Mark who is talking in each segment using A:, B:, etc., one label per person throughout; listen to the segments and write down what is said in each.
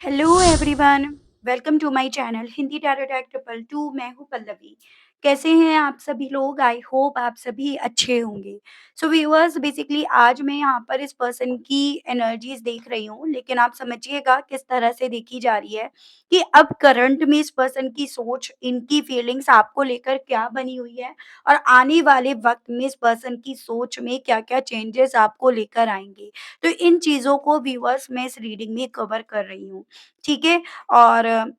A: Hello everyone. Welcome to my channel Hindi tarot tag triple two. मैं हूँ पल्लवी। कैसे हैं आप सभी लोग? आई होप आप सभी अच्छे होंगे। सो व्यूअर्स, बेसिकली आज मैं यहाँ पर इस पर्सन की एनर्जीज देख रही हूँ, लेकिन आप समझिएगा किस तरह से देखी जा रही है कि अब करंट में इस पर्सन की सोच, इनकी फीलिंग्स आपको लेकर क्या बनी हुई है और आने वाले वक्त में इस पर्सन की सोच में क्या क्या चेंजेस आपको लेकर आएंगे। तो इन चीज़ों को व्यूअर्स मैं इस रीडिंग में कवर कर रही हूँ, ठीक है? और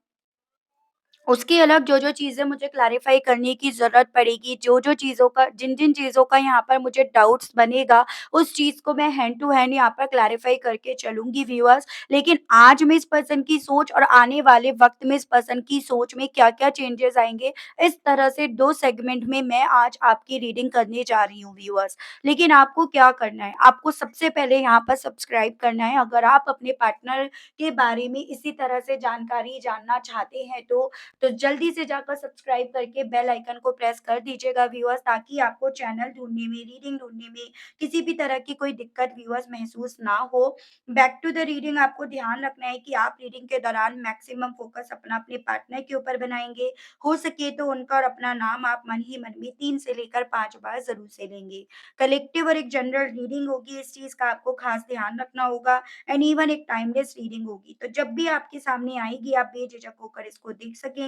A: उसके अलग जो-जो चीज़ें मुझे क्लैरिफ़ाई करने की ज़रूरत पड़ेगी, जो-जो चीज़ों का जिन-जिन चीज़ों का यहाँ पर मुझे डाउट्स बनेगा, उस चीज़ को मैं हैंड टू हैंड यहाँ पर क्लैरिफ़ाई करके चलूँगी व्यूअर्स। लेकिन आज मैं इस पर्सन की सोच और आने वाले वक़्त में इस पर्सन की सोच में क्या-क्या चेंजेज़ आएँगे, इस तरह से 2 सेगमेंट में मैं आज आपकी रीडिंग करने जा रही हूँ व्यूअर्स। लेकिन आपको क्या करना है? आपको सबसे पहले यहाँ पर सब्सक्राइब करना है। अगर आप अपने पार्टनर के बारे में इसी तरह से जानकारी जानना चाहते हैं तो जल्दी से जाकर सब्सक्राइब करके बेल आइकन को प्रेस कर दीजिएगा व्यूअर्स, ताकि आपको चैनल ढूँढने में, रीडिंग ढूँढने में किसी भी तरह की कोई दिक्कत व्यूअर्स महसूस ना हो। बैक टू द रीडिंग, आपको ध्यान रखना है कि आप रीडिंग के दौरान मैक्सिमम फ़ोकस अपना अपने पार्टनर के ऊपर बनाएँगे। हो सके तो उनका और अपना नाम आप मन ही मन में 3 से लेकर 5 बार ज़रूर से लेंगे। कलेक्टिव और एक जनरल रीडिंग होगी, इस चीज़ का आपको ख़ास ध्यान रखना होगा। एंड इवन एक टाइमलेस रीडिंग होगी। तो जब भी आपके सामने आएगी, आप बेझिझक होकर इसको देख सकेंगे।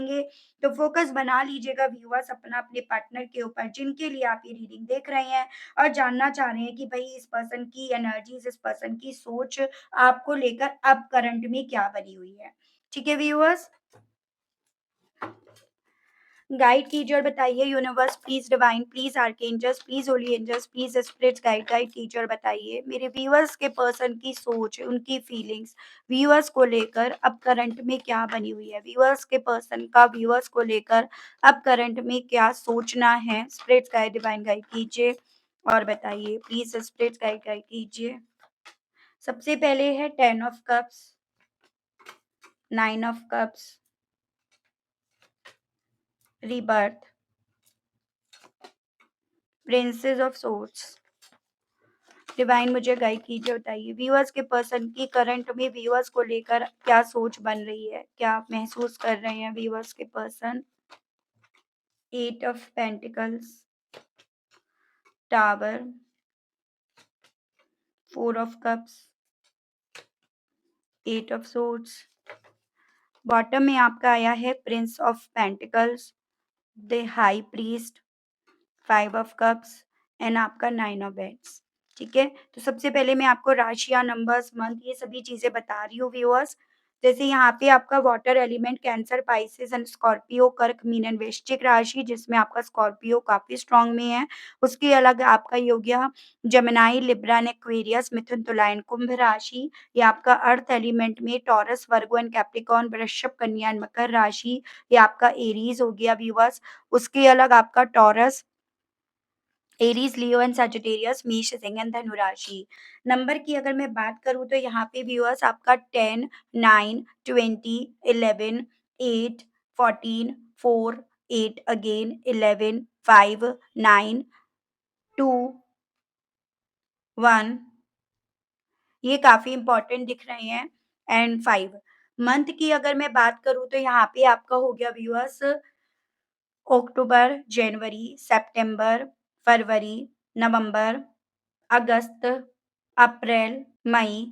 A: तो फोकस बना लीजिएगा व्यूअर्स अपना अपने पार्टनर के ऊपर, जिनके लिए आप ये रीडिंग देख रहे हैं और जानना चाह रहे हैं कि भई इस पर्सन की एनर्जीज़, इस पर्सन की सोच आपको लेकर अब करंट में क्या बनी हुई है। ठीक है व्यूअर्स? गाइड कीजिए और बताइए universe, please divine, please archangels, please holy angels, please spirits guide guide कीजिए और बताइए मेरे व्यूअर्स के पर्सन की सोच, उनकी फीलिंग्स व्यूअर्स को लेकर अब करंट में क्या बनी हुई है। व्यूअर्स के पर्सन का व्यूअर्स को लेकर अब करंट में क्या सोचना है। स्पिरिट्स गाइड डिवाइन गाइड कीजिए और बताइए प्लीज। स्पिरिट्स गाइड गाइड कीजिए। सबसे पहले है 10 of cups, 9 of cups, rebirth, princess of swords. Divine मुझे गाइड कीजिए, बताइए व्यूअर्स के पर्सन की करंट में व्यूअर्स को लेकर क्या सोच बन रही है, क्या आप महसूस कर रहे हैं व्यूअर्स के person. 8 of pentacles, tower, 4 of cups, 8 of swords. Bottom में आपका आया है Prince of pentacles, the high priest, 5 of cups and आपका 9 ऑफ बेड्स। ठीक है, तो सबसे पहले मैं आपको राशियाँ, नंबर्स, मंथ, ये सभी चीज़ें बता रही हूँ व्यूअर्स। जैसे यहाँ पे आपका water element cancer, Pisces and Scorpio, कर्क, मीन एंड वृश्चिक राशि, जिसमें आपका स्कॉर्पियो काफ़ी स्ट्रॉन्ग में है। उसके अलग आपका ये हो गया जेमिनी, लिब्रा एंड एक्वेरियस, मिथुन, तुला एंड कुंभ राशि। ये आपका अर्थ एलिमेंट में टॉरस, वर्गो एंड कैप्रिकॉर्न, वृषभ, कन्या एंड मकर राशि। ये आपका एरीज हो गया व्यूअर्स। उसके अलग आपका taurus, Aries, Leo and Sagittarius, मेष, सिंह एंड धनु राशि। नंबर की अगर मैं बात करूँ तो यहाँ पे व्यूअर्स आपका 10, 9, 20, 11, 8, 14, 4, 8 अगेन, 11, 5, 9, 2, 1, ये काफ़ी इम्पोर्टेंट दिख रहे हैं, एंड 5। मंथ की अगर मैं बात करूँ तो यहाँ पे आपका हो गया व्यूअर्स अक्टूबर, जनवरी, सितंबर, फरवरी, नवंबर, अगस्त, अप्रैल, मई,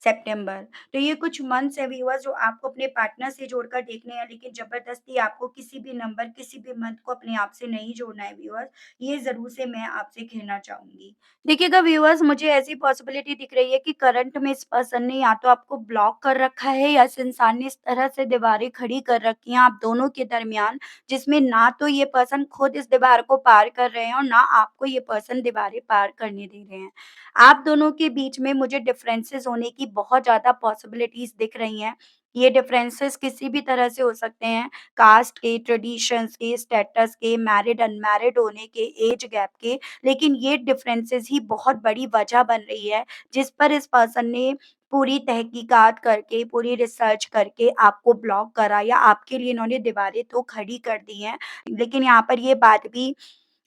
A: सितंबर। तो ये कुछ मंथ्स हैं व्यूअर्स जो आपको अपने पार्टनर से जोड़कर देखने हैं, लेकिन ज़बरदस्ती आपको किसी भी नंबर, किसी भी मंथ को अपने आप से नहीं जोड़ना है व्यूअर्स। ये ज़रूर से मैं आपसे कहना चाहूँगी। देखिएगा व्यूअर्स, मुझे ऐसी पॉसिबिलिटी दिख रही है कि करंट में इस पर्सन ने या तो आपको ब्लॉक कर रखा है या इस इंसान ने इस तरह से दीवारें खड़ी कर रखी हैं आप दोनों के दरमियान, जिसमें ना तो ये पर्सन खुद इस दीवार को पार कर रहे हैं और ना आपको ये पर्सन दीवारें पार करने दे रहे हैं। आप दोनों के बीच में मुझे डिफरेंसेस होने की बहुत ज़्यादा पॉसिबिलिटीज़ दिख रही हैं। ये डिफरेंसेस किसी भी तरह से हो सकते हैं, कास्ट के, ट्रेडिशंस के, स्टेटस के, मैरिड अनमैरिड होने के, एज गैप के, लेकिन ये डिफरेंसेस ही बहुत बड़ी वजह बन रही है, जिस पर इस पर्सन ने पूरी तहकीकात करके, पूरी रिसर्च करके आपको ब्लॉक करा, या आपके लिए इन्होंने दीवारें तो खड़ी कर दी हैं। लेकिन यहाँ पर ये बात भी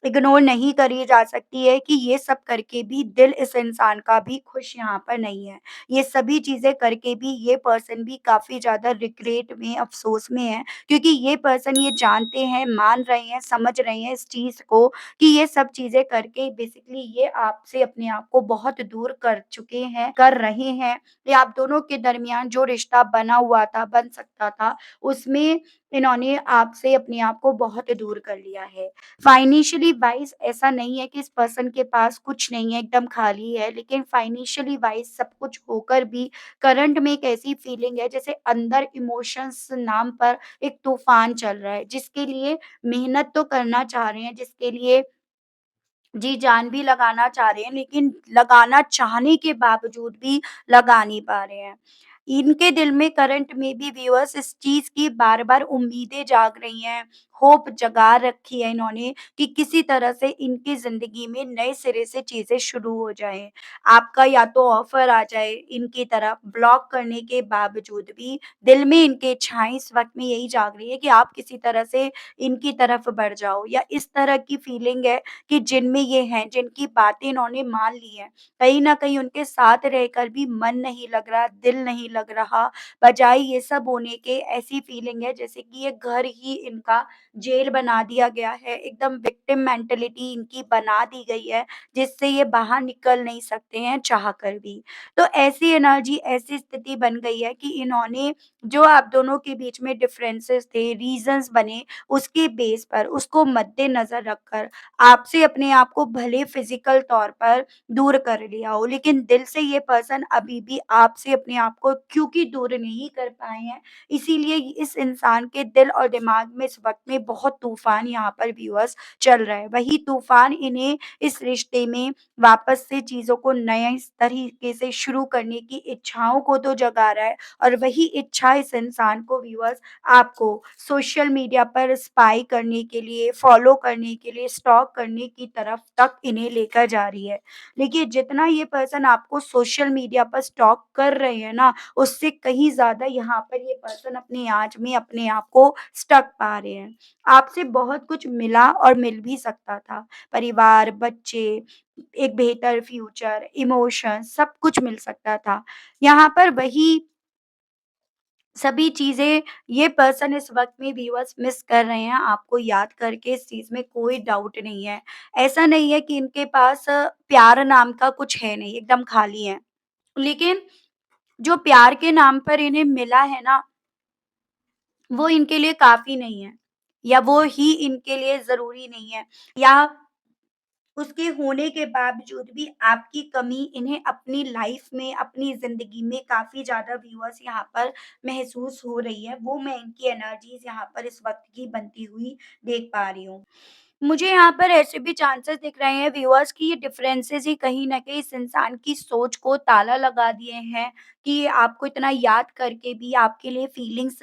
A: इग्नोर नहीं करी जा सकती है कि ये सब करके भी दिल इस इंसान का भी खुश यहाँ पर नहीं है। ये सभी चीज़ें करके भी ये पर्सन भी काफ़ी ज़्यादा रिग्रेट में, अफ़सोस में है, क्योंकि ये पर्सन ये जानते हैं, मान रहे हैं, समझ रहे हैं इस चीज़ को कि ये सब चीज़ें करके बेसिकली ये आपसे अपने आप को बहुत दूर कर चुके हैं, कर रहे हैं। या आप दोनों के दरमियान जो रिश्ता बना हुआ था, बन सकता था, उसमें इन्होंने आपसे अपने आप को बहुत दूर कर लिया है। फाइनेंशियली वाइज़ ऐसा नहीं है कि इस पर्सन के पास कुछ नहीं है, एकदम खाली है, लेकिन फाइनेंशियली वाइज़ सब कुछ होकर भी करंट में एक ऐसी फीलिंग है जैसे अंदर इमोशंस नाम पर एक तूफ़ान चल रहा है, जिसके लिए मेहनत तो करना चाह रहे हैं, जिसके लिए जी जान भी लगाना चाह रहे हैं, लेकिन लगाना चाहने के बावजूद भी लगा नहीं पा रहे हैं। इनके दिल में करंट में भी व्यूअर्स इस चीज़ की बार-बार उम्मीदें जाग रही हैं, होप जगा रखी है इन्होंने कि किसी तरह से इनकी ज़िंदगी में नए सिरे से चीज़ें शुरू हो जाएँ। आपका या तो ऑफ़र आ जाए इनकी तरफ, ब्लॉक करने के बावजूद भी दिल में इनके इच्छाएँ इस वक़्त में यही जाग रही है कि आप किसी तरह से इनकी तरफ बढ़ जाओ, या इस तरह की फीलिंग है कि जिनमें ये हैं, जिनकी बातें इन्होंने मान ली हैं, कहीं न कहीं उनके साथ रहकर भी मन नहीं लग रहा, दिल नहीं लग रहा। बजाए ये सब होने के ऐसी फीलिंग है जैसे कि ये घर ही इनका जेल बना दिया गया है, एकदम विक्टिम मेंटालिटी इनकी बना दी गई है, जिससे ये बाहर निकल नहीं सकते हैं चाह कर भी। तो ऐसी एनर्जी, ऐसी स्थिति बन गई है कि इन्होंने जो आप दोनों के बीच में डिफरेंसेस थे, रीज़न्स बने, उसके बेस पर, उसको मद्देनज़र रखकर आपसे अपने आप को भले फिज़िकल तौर पर दूर कर लिया हो, लेकिन दिल से ये पर्सन अभी भी आपसे अपने आप को क्योंकि दूर नहीं कर पाए हैं, इसीलिए इस इंसान के दिल और दिमाग में इस वक़्त में बहुत तूफ़ान यहाँ पर व्यूअर्स चल रहा है। वही तूफ़ान इन्हें इस रिश्ते में वापस से चीज़ों को नए इस तरीके से शुरू करने की इच्छाओं को तो जगा रहा है, और वही इच्छा इस इंसान को व्यूअर्स आपको सोशल मीडिया पर स्पाई करने के लिए, फॉलो करने के लिए, स्टॉक करने की तरफ तक इन्हें लेकर जा रही है। देखिए, जितना ये पर्सन आपको सोशल मीडिया पर स्टॉक कर रहे हैं ना, उससे कहीं ज़्यादा यहाँ पर ये पर्सन अपनी आँच में अपने आप को स्टक पा रहे हैं। आपसे बहुत कुछ मिला और मिल भी सकता था। परिवार, बच्चे, एक बेहतर फ्यूचर, इमोशंस सब कुछ मिल सकता था। यहाँ पर वही सभी चीज़ें ये पर्सन इस वक़्त में व्यूअर्स मिस कर रहे हैं, आपको याद करके, इस चीज़ में कोई डाउट नहीं है। ऐसा नहीं है कि इनके पास प्यार नाम का कुछ है नहीं, एकदम खाली हैं। लेकिन जो प्यार के नाम पर इन्हें मिला है ना, वो इनके लिए काफ़ी नहीं है, या वो ही इनके लिए ज़रूरी नहीं है, या उसके होने के बावजूद भी आपकी कमी इन्हें अपनी लाइफ में, अपनी ज़िंदगी में काफ़ी ज़्यादा व्यूअर्स यहाँ पर महसूस हो रही है। वो मैं इनकी एनर्जीज़ यहाँ पर इस वक़्त की बनती हुई देख पा रही हूँ। मुझे यहाँ पर ऐसे भी चांसेस दिख रहे हैं व्यूअर्स कि ये डिफरेंसेस ही कहीं न कहीं इस इंसान की सोच को ताला लगा दिए हैं कि आपको इतना याद करके भी, आपके लिए फीलिंग्स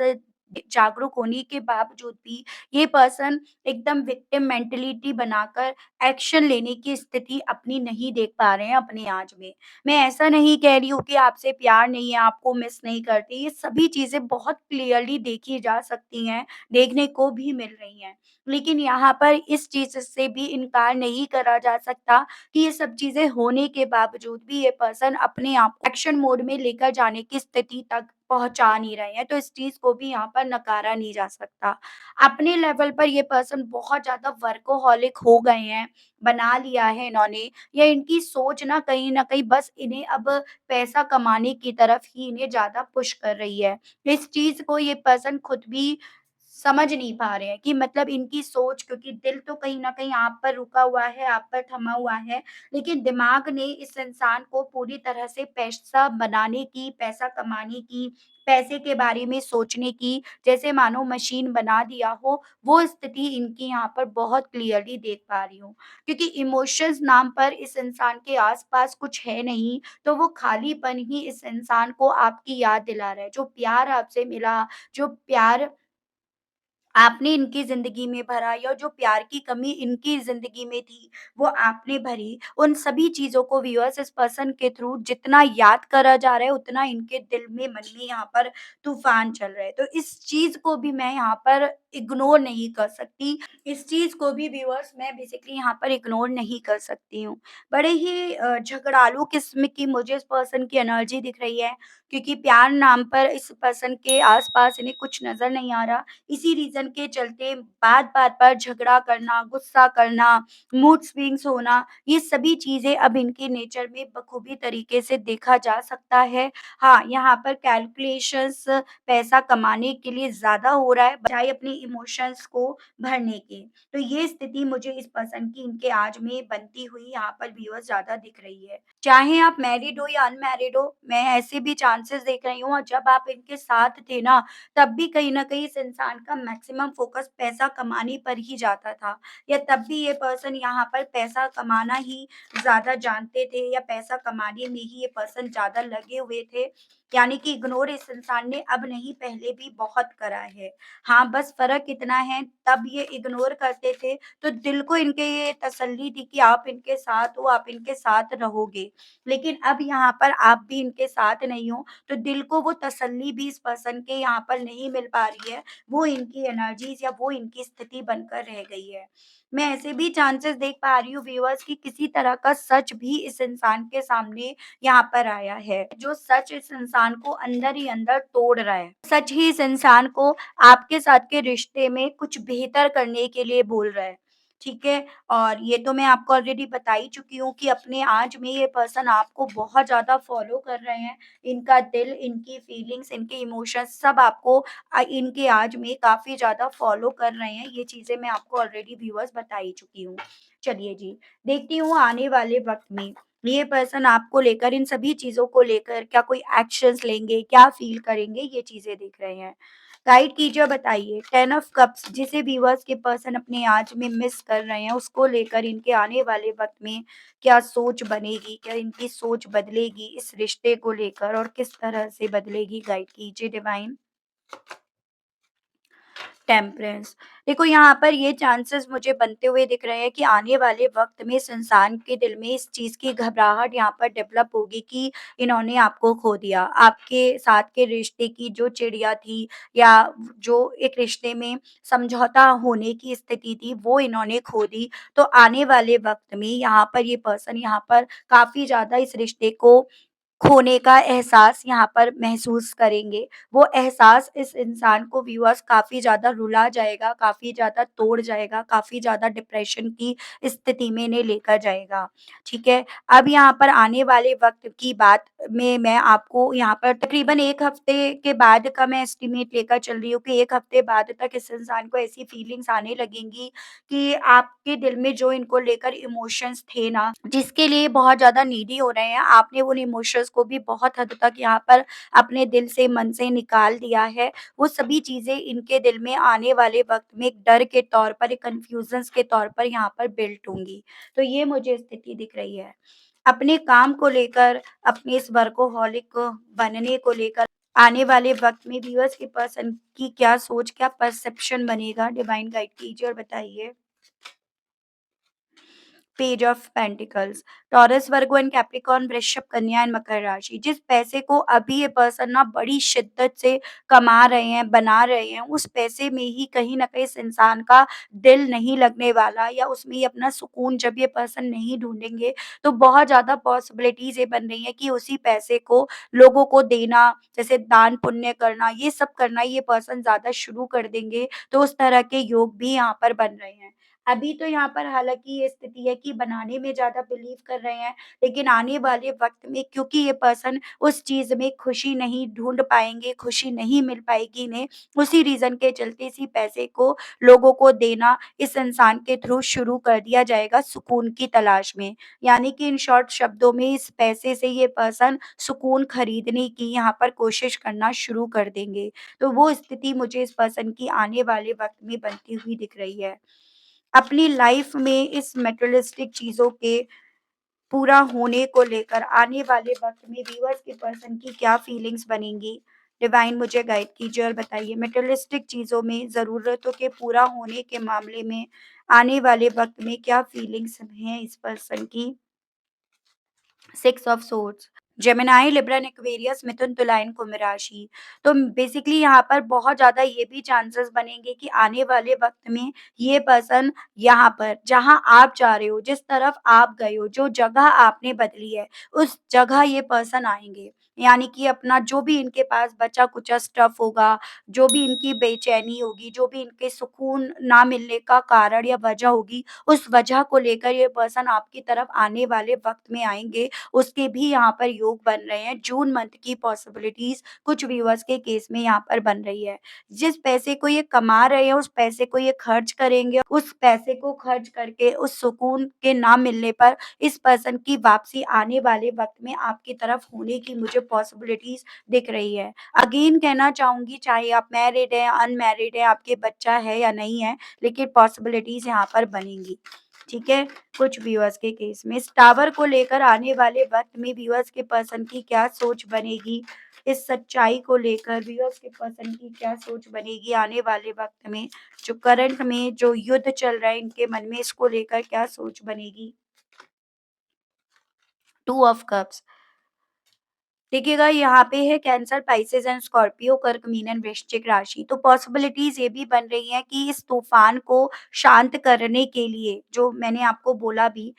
A: जागरूक होने के बावजूद भी ये पर्सन एकदम विक्टिम मेंटालिटी बनाकर एक्शन लेने की स्थिति अपनी नहीं देख पा रहे हैं अपने आज में। मैं ऐसा नहीं कह रही हूँ कि आपसे प्यार नहीं है, आपको मिस नहीं करते, ये सभी चीज़ें बहुत क्लियरली देखी जा सकती हैं, देखने को भी मिल रही हैं। लेकिन यहाँ पर इस चीज़ से भी इनकार नहीं करा जा सकता कि ये सब चीज़ें होने के बावजूद भी ये पर्सन अपने आप एक्शन मोड में लेकर जाने की स्थिति तक पहुँचा नहीं रहे हैं, तो इस चीज़ को भी यहाँ पर नकारा नहीं जा सकता। अपने लेवल पर ये पर्सन बहुत ज़्यादा वर्कोहॉलिक हो गए हैं, बना लिया है इन्होंने, या इनकी सोच ना कहीं न कहीं बस इन्हें अब पैसा कमाने की तरफ ही इन्हें ज़्यादा पुश कर रही है। इस चीज़ को ये पर्सन खुद भी समझ नहीं पा रहे हैं कि मतलब इनकी सोच, क्योंकि दिल तो कहीं न कहीं आप पर रुका हुआ है, आप पर थमा हुआ है, लेकिन दिमाग ने इस इंसान को पूरी तरह से पैसा बनाने की, पैसा कमाने की, पैसे के बारे में सोचने की, जैसे मानो मशीन बना दिया हो, वो स्थिति इनकी यहाँ पर बहुत क्लियरली देख पा रही हूँ। क्योंकि इमोशंस नाम पर इस इंसान के आस-पास कुछ है नहीं, तो वो खालीपन ही इस इंसान को आपकी याद दिला रहा है। जो प्यार आपसे मिला, जो प्यार आपने इनकी ज़िंदगी में भरा या जो प्यार की कमी इनकी ज़िंदगी में थी, वो आपने भरी। उन सभी चीज़ों को व्यूअर्स इस पर्सन के थ्रू जितना याद करा जा रहा है, उतना इनके दिल में, मन में यहाँ पर तूफ़ान चल रहा है। तो इस चीज़ को भी मैं यहाँ पर इग्नोर नहीं कर सकती। इस चीज़ को भी व्यूअर्स मैं बेसिकली यहाँ पर इग्नोर नहीं कर सकती हूँ। बड़े ही झगड़ालू किस्म की मुझे इस पर्सन की एनर्जी दिख रही है, क्योंकि प्यार नाम पर इस पर्सन के आस-पास इन्हें कुछ नज़र नहीं आ रहा। इसी रीज़न के चलते बात-बात पर झगड़ा करना, गुस्सा करना, मूड स्विंग्स होना, ये सभी चीज़ें अब इनके नेचर में बखूबी तरीके से देखा जा सकता है। हाँ, यहाँ पर कैलकुलेशंस पैसा कमाने के लिए ज़्यादा हो रहा है, बजाए अपने इमोशंस को भरने के। तो ये स्थिति मुझे इस पर्सन की इनके आज में बनती हुई यहाँ पर व्यूअर्स ज़्यादा दिख रही है। चाहे आप मैरिड हो या अनमैरिड हो, मैं ऐसे भी चांसेस देख रही हूँ और जब आप इनके साथ थे ना, तब भी कहीं न कहीं इस इंसान का मैक्सिमम फ़ोकस पैसा कमाने पर ही जाता था, या तब भी ये पर्सन यहाँ पर पैसा कमाना ही ज़्यादा जानते थे या पैसा कमाने में ही ये पर्सन ज़्यादा लगे हुए थे। यानी कि इग्नोर इस इंसान ने अब नहीं, पहले भी बहुत करा है। हाँ, बस फ़र्क इतना है, तब ये इग्नोर करते थे, तो दिल को इनके ये तसल्ली थी कि आप इनके साथ हो, आप इनके साथ रहोगे। लेकिन अब यहाँ पर आप भी इनके साथ नहीं हो, तो दिल को वो तसल्ली भी इस पर्सन के यहाँ पर नहीं मिल पा रही है, वो इनकी एनर्जीज़ या वो इनकी स्थिति बनकर रह गई है। मैं ऐसे भी चांसेस देख पा रही हूँ व्यूअर्स कि किसी तरह का सच भी इस इंसान के सामने यहाँ पर आया है, जो सच इस इंसान को अंदर ही अंदर तोड़ रहा है। सच ही इस इंसान को आपके साथ के रिश्ते में कुछ बेहतर करने के लिए बोल रहा है, ठीक है? और ये तो मैं आपको ऑलरेडी बता ही चुकी हूँ कि अपने आज में ये पर्सन आपको बहुत ज़्यादा फ़ॉलो कर रहे हैं। इनका दिल, इनकी फीलिंग्स, इनके इमोशंस सब आपको इनके आज में काफ़ी ज़्यादा फ़ॉलो कर रहे हैं। ये चीज़ें मैं आपको ऑलरेडी व्यूअर्स बता ही चुकी हूँ। चलिए जी, देखती हूँ आने वाले वक़्त में ये पर्सन आपको लेकर, इन सभी चीज़ों को लेकर क्या कोई एक्शन्स लेंगे, क्या फ़ील करेंगे, ये चीज़ें दिख रहे हैं। गाइड कीजिए और बताइए 10 ऑफ कप्स जिसे व्यूअर्स के पर्सन अपने आज में मिस कर रहे हैं, उसको लेकर इनके आने वाले वक़्त में क्या सोच बनेगी? क्या इनकी सोच बदलेगी इस रिश्ते को लेकर और किस तरह से बदलेगी? गाइड कीजिए डिवाइन। टेम्परेंस। देखो यहाँ पर ये चांसेस मुझे बनते हुए दिख रहे हैं कि आने वाले वक़्त में इस इंसान के दिल में इस चीज़ की घबराहट यहाँ पर डेवलप होगी कि इन्होंने आपको खो दिया। आपके साथ के रिश्ते की जो चिड़िया थी या जो एक रिश्ते में समझौता होने की स्थिति थी, वो इन्होंने खो दी। तो आने वाले वक़्त में यहाँ पर ये पर्सन यहाँ पर काफ़ी ज़्यादा इस रिश्ते को खोने का एहसास यहाँ पर महसूस करेंगे। वो एहसास इस इंसान को व्यूअर्स काफ़ी ज़्यादा रुला जाएगा, काफ़ी ज़्यादा तोड़ जाएगा, काफ़ी ज़्यादा डिप्रेशन की स्थिति में इन्हें लेकर जाएगा, ठीक है? अब यहाँ पर आने वाले वक़्त की बात में मैं आपको यहाँ पर तकरीबन 1 हफ़्ते के बाद का मैं एस्टीमेट लेकर चल रही हूँ कि 1 हफ़्ते बाद तक इस इंसान को ऐसी फीलिंग्स आने लगेंगी कि आपके दिल में जो इनको लेकर इमोशंस थे ना, जिसके लिए बहुत ज़्यादा नीडी हो रहे हैं, आपने उन इमोशंस को भी बहुत हद तक यहाँ पर अपने दिल से, मन से निकाल दिया है। वो सभी चीज़ें इनके दिल में आने वाले वक़्त में एक डर के तौर पर, एक कन्फ्यूज़न्स के तौर पर यहाँ पर बिल्ट होंगी। तो ये मुझे स्थिति दिख रही है। अपने काम को लेकर, अपने इस वर्कोहॉलिक बनने को लेकर आने वाले वक़्त में व्यूअर्स के पर्सन की क्या सोच, क्या परसेप्शन बनेगा? डिवाइन गाइड कीजिए और बताइए। Page of pentacles, taurus, Virgo and Capricorn, वृषभ, कन्या एंड मकर राशि। जिस पैसे को अभी ये पर्सन ना बड़ी शिद्दत से कमा रहे हैं, बना रहे हैं, उस पैसे में ही कहीं न कहीं इस इंसान का दिल नहीं लगने वाला, या उसमें ये अपना सुकून जब ये पर्सन नहीं ढूँढेंगे, तो बहुत ज़्यादा पॉसिबिलिटीज़ ये बन रही हैं कि उसी पैसे को लोगों को देना, जैसे दान पुण्य करना, ये सब करना ये पर्सन ज़्यादा शुरू कर देंगे, तो उस तरह के योग भी यहाँ पर बन रहे हैं। अभी तो यहाँ पर हालाँकि ये स्थिति है कि बनाने में ज़्यादा बिलीव कर रहे हैं, लेकिन आने वाले वक़्त में क्योंकि ये पर्सन उस चीज़ में खुशी नहीं ढूँढ पाएँगे, खुशी नहीं मिल पाएगी इन्हें, उसी रीज़न के चलते इसी पैसे को लोगों को देना इस इंसान के थ्रू शुरू कर दिया जाएगा सुकून की तलाश में। यानी कि इन शॉर्ट शब्दों में इस पैसे से ये पर्सन सुकून खरीदने की यहाँ पर कोशिश करना शुरू कर देंगे। तो वो स्थिति मुझे इस पर्सन की आने वाले वक़्त में बनती हुई दिख रही है। अपनी लाइफ में इस मटेरियलिस्टिक चीज़ों के पूरा होने को लेकर आने वाले वक़्त में व्यूअर्स के पर्सन की क्या फीलिंग्स बनेंगी? डिवाइन मुझे गाइड कीजिए और बताइए मटेरियलिस्टिक चीज़ों में ज़रूरतों के पूरा होने के मामले में आने वाले वक़्त में क्या फीलिंग्स हैं इस पर्सन की? Six of swords, Gemini, Libran, Aquarius, मिथुन, तुला एंड कुंभ राशि। तो बेसिकली यहाँ पर बहुत ज़्यादा ये भी चांसेस बनेंगे कि आने वाले वक़्त में ये पर्सन यहाँ पर जहाँ आप जा रहे हो, जिस तरफ आप गए हो, जो जगह आपने बदली है, उस जगह ये पर्सन आएँगे। यानी कि अपना जो भी इनके पास बचा-कुचा स्टफ़ होगा, जो भी इनकी बेचैनी होगी, जो भी इनके सुकून ना मिलने का कारण या वजह होगी, उस वजह को लेकर ये पर्सन आपकी तरफ आने वाले वक़्त में आएँगे। उसके भी यहाँ पर योग बन रहे हैं। जून मंथ की पॉसिबिलिटीज़ कुछ व्यूअर्स के केस में यहाँ पर बन रही है। जिस पैसे को ये कमा रहे हैं, उस पैसे को ये खर्च करेंगे। उस पैसे को खर्च करके उस सुकून के ना मिलने पर इस पर्सन की वापसी आने वाले वक़्त में आपकी तरफ होने की मुझे पॉसिबिलिटीज़ दिख रही है। अगेन कहना चाहूँगी, चाहे आप मैरिड हैं, अनमैरिड हैं, आपके बच्चा है या नहीं है, लेकिन पॉसिबिलिटीज़ यहाँ पर बनेंगी। ठीक है? कुछ व्यूअर्स के केस में इस टावर को लेकर आने वाले वक़्त में व्यूअर्स के पर्सन की क्या सोच बनेगी? इस सच्चाई को लेकर व्यूअर्स के पर्सन की क्या सोच बनेगी आने वाले वक़्त में? जो करंट में जो युद्ध चल रहा है इनके मन में, इसको लेकर क्या सोच बनेगी? टू ऑफ कप्स, देखिएगा यहाँ पे है कैंसर, पाइसेस एंड स्कॉर्पियो, कर्क, मीन एंड वृश्चिक राशि। तो पॉसिबिलिटीज़ ये भी बन रही हैं कि इस तूफ़ान को शांत करने के लिए, जो मैंने आपको बोला भी,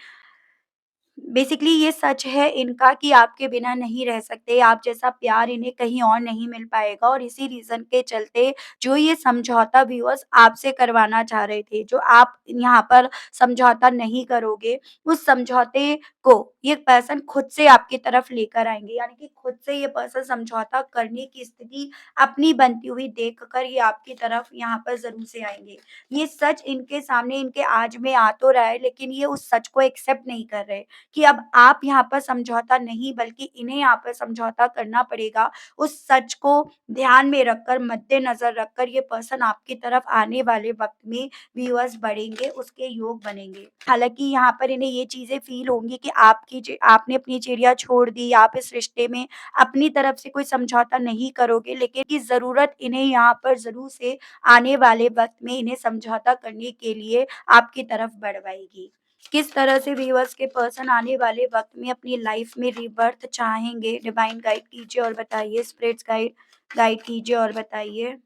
A: बेसिकली ये सच है इनका कि आपके बिना नहीं रह सकते, आप जैसा प्यार इन्हें कहीं और नहीं मिल पाएगा, और इसी रीज़न के चलते जो ये समझौता व्यूअर्स आपसे करवाना चाह रहे थे, जो आप यहाँ पर समझौता नहीं करोगे, उस समझौते को ये पर्सन खुद से आपकी तरफ लेकर आएँगे। यानी कि खुद से ये पर्सन समझौता करने की स्थिति अपनी बनती हुई देखकर ये आपकी तरफ यहाँ पर ज़रूर से आएँगे। ये सच इनके सामने, इनके आज में आ तो रहा है, लेकिन ये उस सच को एक्सेप्ट नहीं कर रहे। कि अब आप यहाँ पर समझौता नहीं, बल्कि इन्हें यहाँ पर समझौता करना पड़ेगा। उस सच को ध्यान में रखकर, मद्देनज़र रखकर ये पर्सन आपकी तरफ आने वाले वक़्त में व्यूअर्स बढ़ेंगे, उसके योग बनेंगे। हालाँकि यहाँ पर इन्हें ये चीज़ें फ़ील होंगी कि आपने अपनी चिड़िया छोड़ दी, आप इस रिश्ते में अपनी तरफ से कोई समझौता नहीं करोगे, लेकिन की ज़रूरत इन्हें यहाँ पर ज़रूर से आने वाले वक़्त में इन्हें समझौता करने के लिए आपकी तरफ बढ़वाएगी। किस तरह से व्यूअर्स के पर्सन आने वाले वक़्त में अपनी लाइफ़ में रीबर्थ चाहेंगे? डिवाइन गाइड कीजिए और बताइए, स्पिरिट्स गाइड गाइड कीजिए और बताइए।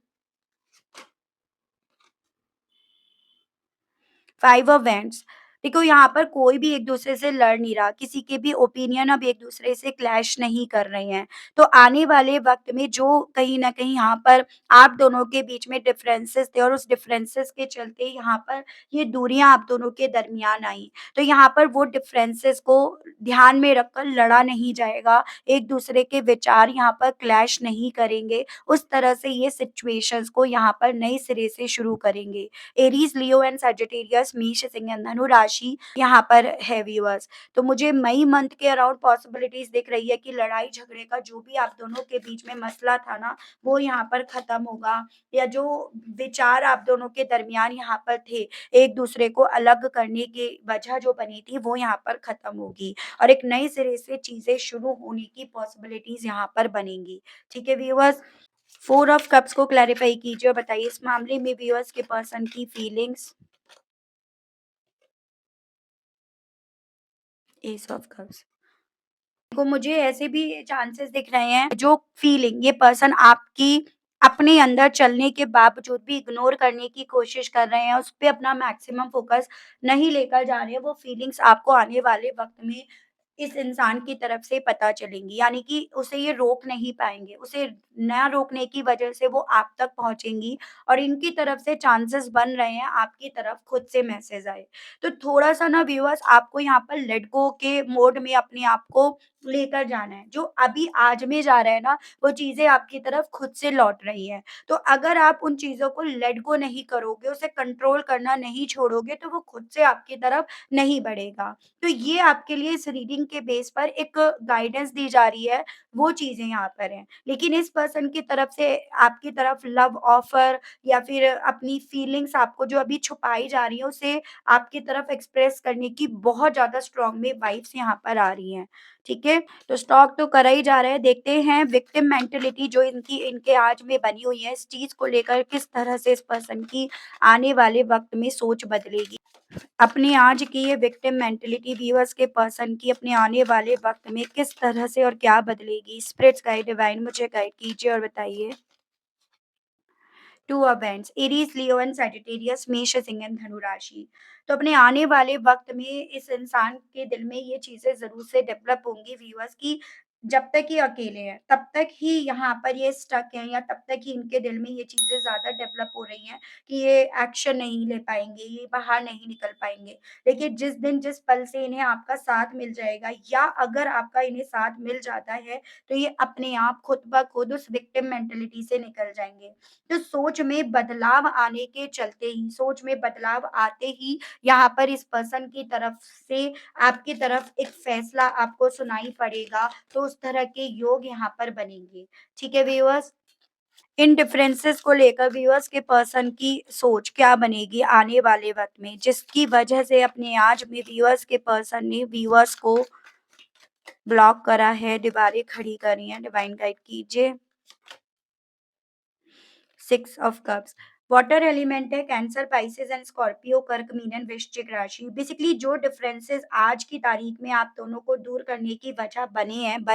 A: 5 ऑफ वैंड्स, देखो यहाँ पर कोई भी एक-दूसरे से लड़ नहीं रहा, किसी के भी ओपिनियन अब एक-दूसरे से क्लैश नहीं कर रहे हैं। तो आने वाले वक़्त में जो कहीं न कहीं यहाँ पर आप दोनों के बीच में डिफरेंसेस थे, और उस डिफरेंसेस के चलते यहाँ पर ये दूरियाँ आप दोनों के दरमियान आईं। तो यहाँ पर वो डिफरेंसेस को ध्यान में रखकर लड़ा नहीं जाएगा, एक-दूसरे के विचार यहाँ पर क्लैश नहीं करेंगे, उस तरह से ये सिचुएशंस को यहाँ पर नए सिरे से शुरू करेंगे। एरीज़, लियो एंड सजिटेरियस, मेष, सिंह एंड धनु राशि यहाँ पर है व्यूअर्स। तो मुझे मई मंथ के अराउंड पॉसिबिलिटीज़ दिख रही है कि लड़ाई-झगड़े का जो भी आप दोनों के बीच में मसला था ना, वो यहाँ पर ख़त्म होगा, या जो विचार आप दोनों के दरमियान यहाँ पर थे, एक-दूसरे को अलग करने की वजह जो बनी थी, वो यहाँ पर ख़त्म होगी, और एक नए सिरे से चीज़ें शुरू होने की पॉसिबिलिटीज़ यहाँ पर बनेंगी। ठीक है व्यूअर्स? 4 ऑफ कप्स को क्लैरिफ़ाई कीजिए और बताइए इस मामले में व्यूअर्स के पर्सन की फीलिंग्स। एस ऑफ कप्स, को मुझे ऐसे भी चांसेस दिख रहे हैं, जो फीलिंग ये पर्सन आपकी अपने अंदर चलने के बावजूद भी इग्नोर करने की कोशिश कर रहे हैं, उस पे अपना मैक्सिमम फ़ोकस नहीं लेकर जा रहे हैं, वो फीलिंग्स आपको आने वाले वक़्त में इस इंसान की तरफ से पता चलेंगी। यानी कि उसे ये रोक नहीं पाएँगे, उसे ना रोकने की वजह से वो आप तक पहुँचेंगी, और इनकी तरफ से चांसेस बन रहे हैं आपकी तरफ खुद से मैसेज आए। तो थोड़ा-सा ना व्यूअर्स आपको यहाँ पर लेट गो के मोड में अपने आप को लेकर जाना है। जो अभी आज में जा रहा है ना, वो चीज़ें आपकी तरफ खुद से लौट रही हैं। तो अगर आप उन चीज़ों को लेट गो नहीं करोगे, उसे कंट्रोल करना नहीं छोड़ोगे, तो वो खुद से आपकी तरफ नहीं बढ़ेगा। तो ये आपके लिए इस रीडिंग के बेस पर एक गाइडेंस दी जा रही है, वो चीज़ें यहाँ पर हैं। लेकिन इस पर्सन की तरफ से आपकी तरफ लव ऑफ़र, या फिर अपनी फीलिंग्स आपको जो अभी छुपाई जा रही हैं, उसे आपकी तरफ एक्सप्रेस करने की बहुत ज़्यादा स्ट्रॉन्ग में वाइब्स यहाँ पर आ रही हैं। ठीक है? तो स्टॉक तो करा ही जा रहा है। देखते हैं विक्टिम मेंटालिटी जो इनकी इनके आज में बनी हुई है, इस चीज़ को लेकर किस तरह से इस पर्सन की आने वाले वक़्त में सोच बदलेगी। अपनी आज की ये विक्टिम मेंटालिटी व्यूअर्स के पर्सन की अपने आने वाले वक़्त में किस तरह से और क्या बदलेगी? स्पिरिट्स गाइड डिवाइन मुझे गाइड कीजिए और बताइए। Two events Aries, Leo and Sagittarius, मेष, सिंह एंड धनु राशि। तो अपने आने वाले वक्त में इस इंसान के दिल में ये चीजें जरूर से डेवलप होंगी व्यूअर्स की, जब तक ये अकेले हैं तब तक ही यहाँ पर ये स्टक हैं, या तब तक ही इनके दिल में ये चीजें ज्यादा डेवलप हो रही हैं कि ये एक्शन नहीं ले पाएंगे, ये बाहर नहीं निकल पाएंगे। लेकिन जिस दिन जिस पल से इन्हें आपका साथ मिल जाएगा, या अगर आपका इन्हें साथ मिल जाता है, तो ये अपने आप खुद ब खुद उस विक्टिम मेंटेलिटी से निकल जाएंगे। तो सोच में बदलाव आने के चलते ही, सोच में बदलाव आते ही यहाँ पर इस पर्सन की तरफ से आपकी तरफ एक फैसला आपको सुनाई पड़ेगा, तो उस तरह के योग यहाँ पर बनेंगे। ठीक है व्यूअर्स? इन डिफरेंसेस को लेकर व्यूअर्स के पर्सन की सोच क्या बनेगी आने वाले वक़्त में, जिसकी वजह से अपने आज में व्यूअर्स के पर्सन ने व्यूअर्स को ब्लॉक करा है, दीवारें खड़ी करी हैं, डिवाइन गाइड कीजिए। Six of cups, water element है, कैंसर, पाइसेस एंड स्कॉर्पियो, कर्क, मीन एंड वृश्चिक राशि। बेसिकली जो डिफरेंसेस आज की तारीख में आप दोनों को दूर करने की वजह बन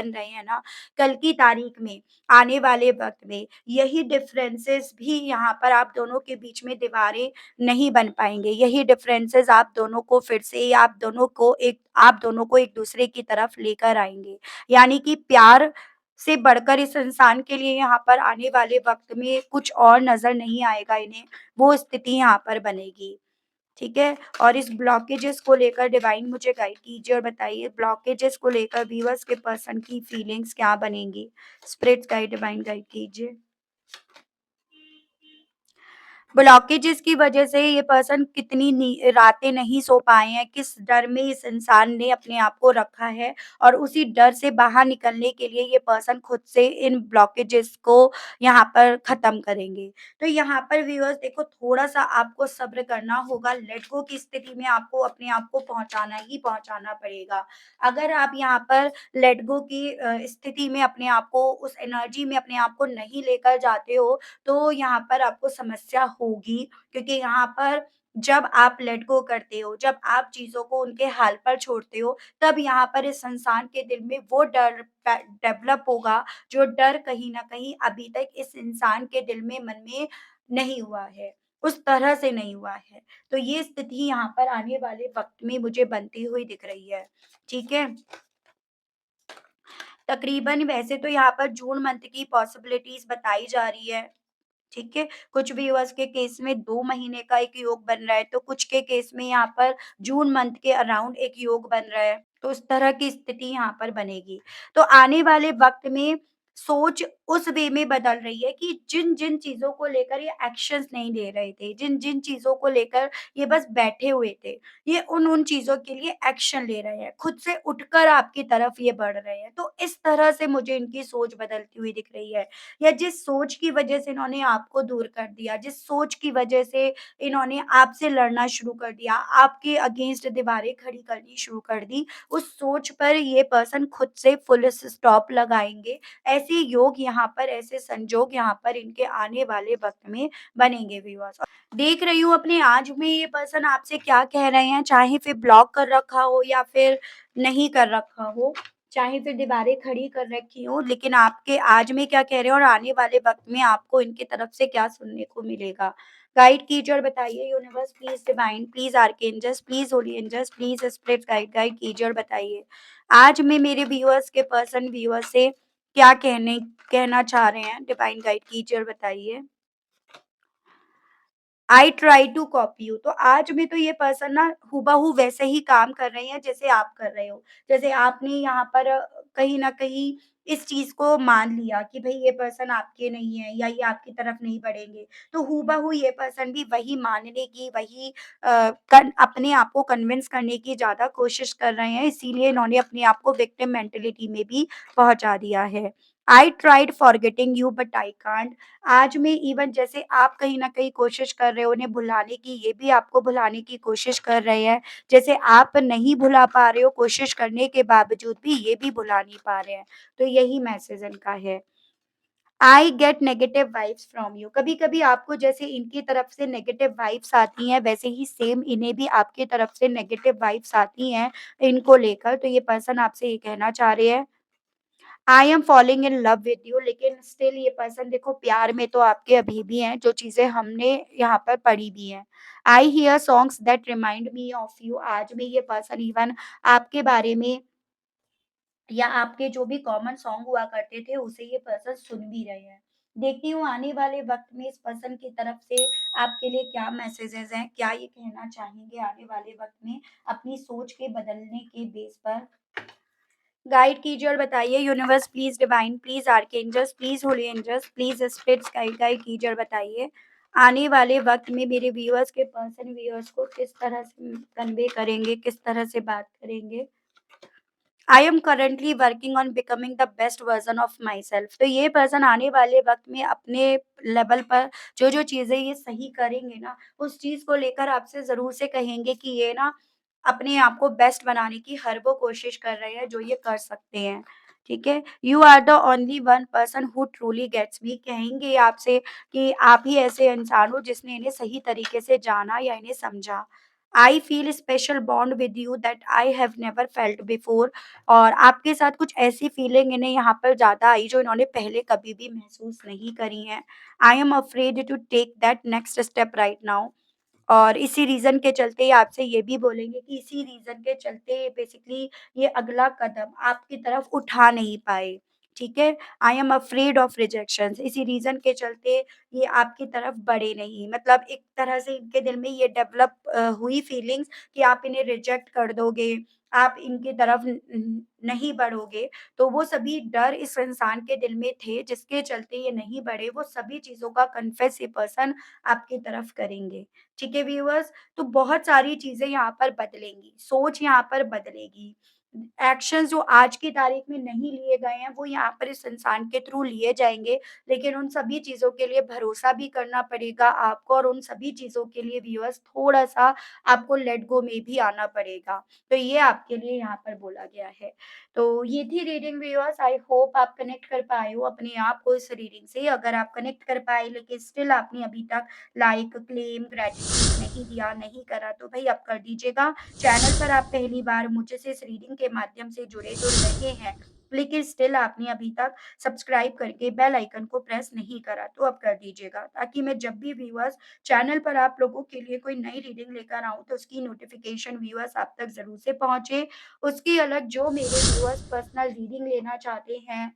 A: रहे हैं ना, कल की तारीख में, आने वाले वक्त में यही डिफरेंसेस भी यहाँ पर आप दोनों के बीच में दीवारें नहीं बन पाएंगे। यही डिफरेंसेस आप दोनों को फिर से, आप दोनों को एक दूसरे की तरफ लेकर आएंगे। यानी कि प्यार से बढ़कर इस इंसान के लिए यहाँ पर आने वाले वक़्त में कुछ और नज़र नहीं आएगा इन्हें, वो स्थिति यहाँ पर बनेगी, ठीक है? और इस ब्लॉकेजेस को लेकर डिवाइन मुझे गाइड कीजिए और बताइए, ब्लॉकेजेस को लेकर व्यूअर्स के पर्सन की फीलिंग्स क्या बनेंगी? स्पिरिट्स गाइड, डिवाइन गाइड कीजिए। ब्लॉकेजेस की वजह से ये पर्सन कितनी रातें नहीं सो पाए हैं, किस डर में इस इंसान ने अपने आप को रखा है, और उसी डर से बाहर निकलने के लिए ये पर्सन खुद से इन ब्लॉकेजेस को यहाँ पर खत्म करेंगे। तो यहाँ पर व्यूअर्स देखो, थोड़ा सा आपको सब्र करना होगा। लेट गो की स्थिति में आपको अपने आप को पहुंचाना ही पहुंचाना पड़ेगा। अगर आप यहाँ पर लेट गो की स्थिति में अपने आप को, उस एनर्जी में अपने आप को नहीं लेकर जाते हो, तो यहाँ पर आपको समस्या होगी, क्योंकि यहाँ पर जब आप लेट गो करते हो, जब आप चीज़ों को उनके हाल पर छोड़ते हो, तब यहाँ पर इस इंसान के दिल में वो डर डेवलप होगा, जो डर कहीं न कहीं अभी तक इस इंसान के दिल में, मन में नहीं हुआ है, उस तरह से नहीं हुआ है। तो ये स्थिति यहाँ पर आने वाले वक़्त में मुझे बनती हुई दिख रही है, ठीक है? तकरीबन वैसे तो यहाँ पर जून मंथ की पॉसिबिलिटीज़ बताई जा रही है। ठीक है? कुछ व्यूअर्स के केस में 2 महीने का एक योग बन रहा है, तो कुछ के केस में यहाँ पर जून मंथ के अराउंड एक योग बन रहा है। तो उस तरह की स्थिति यहाँ पर बनेगी। तो आने वाले वक़्त में सोच उस वे में बदल रही है कि जिन-जिन चीज़ों को लेकर ये एक्शंस नहीं ले रहे थे, जिन-जिन चीज़ों को लेकर ये बस बैठे हुए थे, ये उन-उन चीज़ों के लिए एक्शन ले रहे हैं। खुद से उठकर आपकी तरफ ये बढ़ रहे हैं। तो इस तरह से मुझे इनकी सोच बदलती हुई दिख रही है। या जिस सोच की वजह से इन्होंने आपको दूर कर दिया, जिस सोच की वजह से इन्होंने आपसे लड़ना शुरू कर दिया, आपके अगेंस्ट दीवारें खड़ी करनी शुरू कर दी, उस सोच पर ये पर्सन खुद से फुल स्टॉप लगाएँगे। ऐसे योग यहाँ पर, ऐसे संजोग यहाँ पर इनके आने वाले वक़्त में बनेंगे व्यूअर्स। देख रही हूँ अपने आज में ये पर्सन आपसे क्या कह रहे हैं, चाहे फिर ब्लॉक कर रखा हो या फिर नहीं कर रखा हो, चाहे फिर दीवारें खड़ी कर रखी हों, लेकिन आपके आज में क्या कह रहे हैं और आने वाले वक़्त में आपको इनकी तरफ से क्या सुनने को मिलेगा? गाइड कीजिए और बताइए universe, please divine, please archangels, please holy angels, please spirits guide guide कीजिए और बताइए। आज मैं मेरे व्यूअर्स के पर्सन व्यूअर से क्या कहना चाह रहे हैं? डिवाइन गाइड कीजिए और बताइए। I try to copy you, तो आज में तो ये पर्सन ना हूबहू वैसे ही काम कर रही हैं जैसे आप कर रहे हो। जैसे आपने यहाँ पर कहीं न कहीं इस चीज़ को मान लिया कि भई ये पर्सन आपके नहीं है, या ये आपकी तरफ नहीं बढ़ेंगे। तो हूबहू ये पर्सन भी वही मानने की, वही कन अपने आप को कन्विंस करने की ज़्यादा कोशिश कर रहे हैं, इसीलिए इन्होंने अपने आप को विक्टिम मेंटालिटी में भी पहुँचा दिया है। I tried forgetting you but I can't. आज मैं इवन जैसे आप कहीं न कहीं कोशिश कर रहे हो उन्हें भुलाने की, ये भी आपको भुलाने की कोशिश कर रहे हैं। जैसे आप नहीं भुला पा रहे हो कोशिश करने के बावजूद भी, ये भी भुला नहीं पा रहे हैं। तो यही मैसेज इनका है। I get negative vibes from you. कभी-कभी आपको जैसे इनकी तरफ से नेगेटिव वाइब्स आती हैं, वैसे ही सेम इन्हें भी आपकी तरफ से नेगेटिव वाइब्स आती हैं इनको लेकर। तो ये पर्सन आपसे ये कहना चाह रहे हैं, I M falling in love with you, लेकिन स्टिल ये पर्सन देखो प्यार में तो आपके अभी भी हैं, जो चीज़ें हमने यहाँ पर पढ़ी भी हैं। I hear songs that remind me of you. आज में ये पर्सन इवन आपके बारे में या आपके जो भी कॉमन सॉन्ग हुआ करते थे, उसे ये पर्सन सुन भी रहे हैं। देखती हूँ आने वाले वक़्त में इस पर्सन की तरफ से आपके लिए क्या मैसेजेज़ हैं, क्या ये कहना चाहेंगे आने वाले वक़्त में अपनी सोच के बदलने के बेस पर। गाइड कीजिए और बताइए universe please divine please archangels please holy angels please spirits guide guide कीजिए और बताइए आने वाले वक़्त में मेरे व्यूअर्स के पर्सन व्यूअर्स को किस तरह से कन्वे करेंगे, किस तरह से बात करेंगे। I am currently working on becoming the best version of my self. तो ये पर्सन आने वाले वक़्त में अपने लेवल पर जो-जो चीज़ें ये सही करेंगे ना, उस चीज़ को लेकर आपसे ज़रूर से कहेंगे कि ये ना अपने आप को बेस्ट बनाने की हर वो कोशिश कर रहे हैं जो ये कर सकते हैं। ठीक है? You are the only one person who truly gets me. कहेंगे आपसे कि आप ही ऐसे इंसान हो जिसने इन्हें सही तरीके से जाना या इन्हें समझा। I feel special bond with you that I have never felt before. और आपके साथ कुछ ऐसी फीलिंग इन्हें यहाँ पर ज़्यादा आई जो इन्होंने पहले कभी भी महसूस नहीं करी हैं। I am afraid to take that next step right now. और इसी रीज़न के चलते ये आपसे ये भी बोलेंगे कि इसी रीज़न के चलते बेसिकली ये अगला कदम आपकी तरफ उठा नहीं पाए, ठीक है? आई एम अफ्रेड ऑफ रिजेक्शंस। इसी रीज़न के चलते ये आपकी तरफ बढ़े नहीं। मतलब एक तरह से इनके दिल में ये डेवलप हुई फीलिंग्स कि आप इन्हें रिजेक्ट कर दोगे, आप इनकी तरफ नहीं बढ़ोगे। तो वो सभी डर इस इंसान के दिल में थे जिसके चलते ये नहीं बढ़े, वो सभी चीज़ों का कन्फेस ये पर्सन आपकी तरफ करेंगे। ठीक है व्यूअर्स? तो बहुत सारी चीज़ें यहाँ पर बदलेंगी, सोच यहाँ पर बदलेगी। एक्शंस जो आज की तारीख में नहीं लिए गए हैं, वो यहाँ पर इस इंसान के थ्रू लिए जाएँगे, लेकिन उन सभी चीज़ों के लिए भरोसा भी करना पड़ेगा आपको और उन सभी चीज़ों के लिए व्यूअर्स थोड़ा-सा आपको लेट गो में भी आना पड़ेगा। तो ये आपके लिए यहाँ पर बोला गया है। तो ये थी रीडिंग व्यूअर्स, आई होप आप कनेक्ट कर पाए हो अपने आप को इस रीडिंग से। अगर आप कनेक्ट कर पाए लेकिन स्टिल आपने अभी तक लाइक, क्लेम, ग्रैटिट्यूड नहीं दिया, नहीं करा तो भई अब कर दीजिएगा। चैनल पर आप पहली बार मुझसे इस रीडिंग के माध्यम से जुड़े तो रहे हैं, लेकिन स्टिल आपने अभी तक सब्सक्राइब करके बेल आइकन को प्रेस नहीं करा, तो अब कर दीजिएगा ताकि मैं जब भी व्यूअर्स चैनल पर आप लोगों के लिए कोई नई रीडिंग लेकर आऊँ तो उसकी नोटिफ़िकेशन व्यूअर्स आप तक ज़रूर से पहुँचे। उसकी अलग जो मेरे व्यूअर्स पर्सनल रीडिंग लेना चाहते हैं,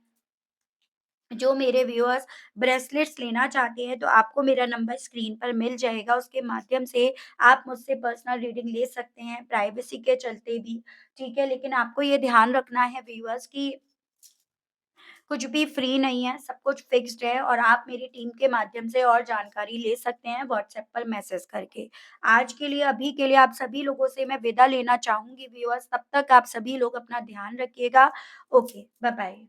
A: जो मेरे व्यूअर्स ब्रेसलेट्स लेना चाहते हैं, तो आपको मेरा नंबर स्क्रीन पर मिल जाएगा। उसके माध्यम से आप मुझसे पर्सनल रीडिंग ले सकते हैं, प्राइवेसी के चलते भी, ठीक है? लेकिन आपको ये ध्यान रखना है व्यूअर्स कि कुछ भी फ्री नहीं है, सब कुछ फिक्स्ड है और आप मेरी टीम के माध्यम से और जानकारी ले सकते हैं व्हाट्सएप पर मैसेज करके। आज के लिए, अभी के लिए आप सभी लोगों से मैं विदा लेना चाहूँगी व्यूअर्स, तब तक आप सभी लोग अपना ध्यान रखिएगा। Okay, bye-bye.